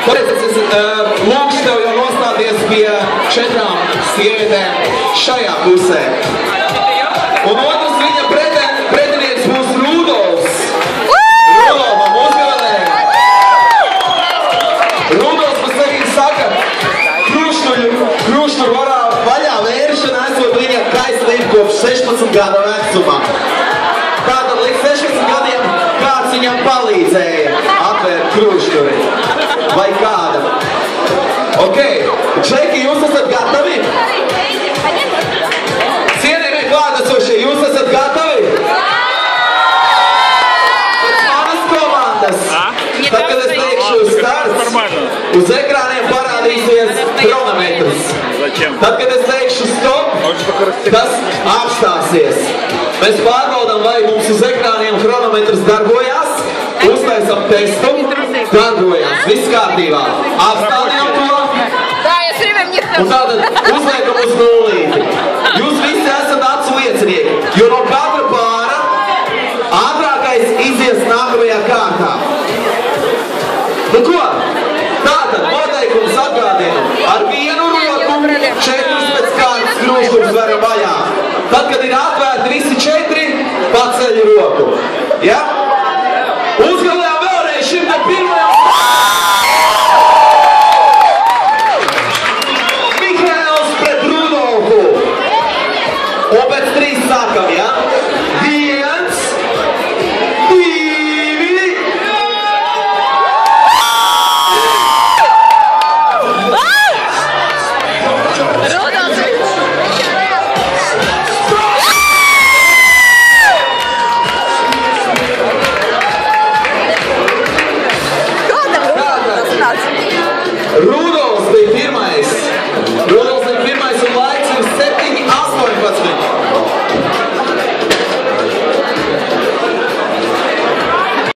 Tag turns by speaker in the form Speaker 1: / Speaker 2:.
Speaker 1: Lūkšu tev jau nostāties pie 4 sievietēm šajā pusē. Un otrs viņa pretinieks būs Rudolfs. Rudolfam uzgabalēja. Rudolfs pa sevi saka, kruštuļu varā vaļā vēršana esot viņa kaislība kopš 16 gadu vecumā. Tātad līdz 16 gadiem kāds viņam palīdzēja atvērt krušturi. Vai kāda? Ok, Džeki, jūs esat gatavi? Cienījamie klātesošie, jūs esat gatavi? Manas komandas. Tad, kad es teikšu starts, uz ekrāniem parādīsies kronometrs. Tad, kad es teikšu stop, tas apstāsies. Mēs pārbaudām, vai mums uz ekrāniem kronometrs darbojās, uztaisam testu, darbojās, viss kārtībā. Apstādījām to. Un tātad uzliekam uz nulīti. Jūs visi esat acu liecinieki, jo no katra pāra ātrākais izies nākamajā kārtā. Nu ko? Tātad noteikums atgādinu. Ar vienu roku 4 pēc kārtas kruštuļus varam vaļā. Tad, kad ir atvērti visi 4, paceļ roku. Ja?